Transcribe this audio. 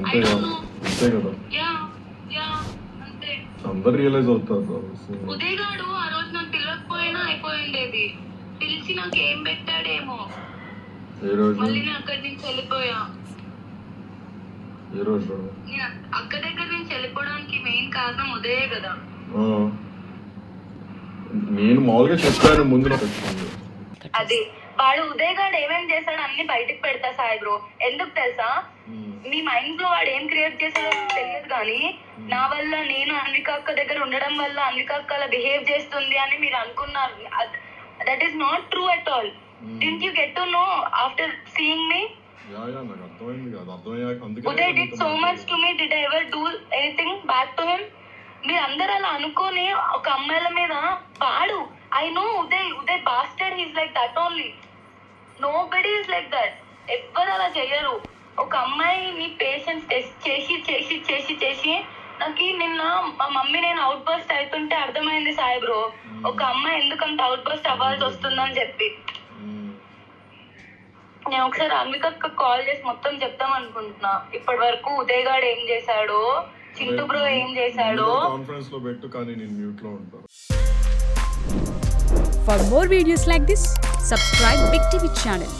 అంతే కదా. అందరు రియలైజ్ అవుతారు. ఉదయ్ గాడు ఆ రోజు నాకు పిలవకపోయినా అయిపోయిండేది. పిలిచి నాకు ఏం పెట్టాడేమో. మళ్ళీ నేను అక్కడి నుంచి వెళ్ళిపోయా. నేను అక్క దగ్గర నుంచి వెళ్ళిపోవడానికి మెయిన్ కారణం ఉదయే కదా. నేను మామూలుగా చెప్పాను ముందు. అది వాడు ఉదయ్ గాడు ఏమేం చేశాడు అన్ని బయటకు పెడతా సాయి బ్రో. ఎందుకు తెలుసా, మీ మైండ్ లో వాడు ఏం క్రియేట్ చేశాడో తెలియదు కానీ నా వల్ల నేను అన్విక అక్క దగ్గర ఉండడం వల్ల అన్విక అక్క అలా బిహేవ్ చేస్తుంది అని మీరు అనుకున్నారు. That is not true at all. Didn't you get to know after seeing me? Uday did so much to me. Did I ever do anything back to him? మీరు అందరు అలా అనుకోని ఒక అమ్మాయిల మీద వాడు I know Uday bastard. He's like that only. Nobody is like that. ఎవ్వరు అలా చెయ్యరు. ఒక అమ్మాయిని పేషెన్స్ టెస్ట్ చేసి చేసి చేసి చేసి నాకు నిన్న మా మమ్మీ నేను అవుట్ బస్ట్ అవుతుంటే అర్థమైంది సాయి బ్రో, ఒక అమ్మాయి ఎందుకంత అవుట్ బస్ట్ అవ్వాల్సి వస్తుందని చెప్పి. నేను ఒకసారి అన్వికక్క కాల్ చేసి మొత్తం చెప్తాం అనుకుంటున్నా. ఇప్పటి వరకు ఉదయ్ గాడు ఏం చేశాడో, చింటూ బ్రో ఏం చేశాడో. కాన్ఫరెన్స్ లో పెట్టు, కానీ నేను మ్యూట్ లో ఉంటాను. For more videos like this, subscribe Big TV channel.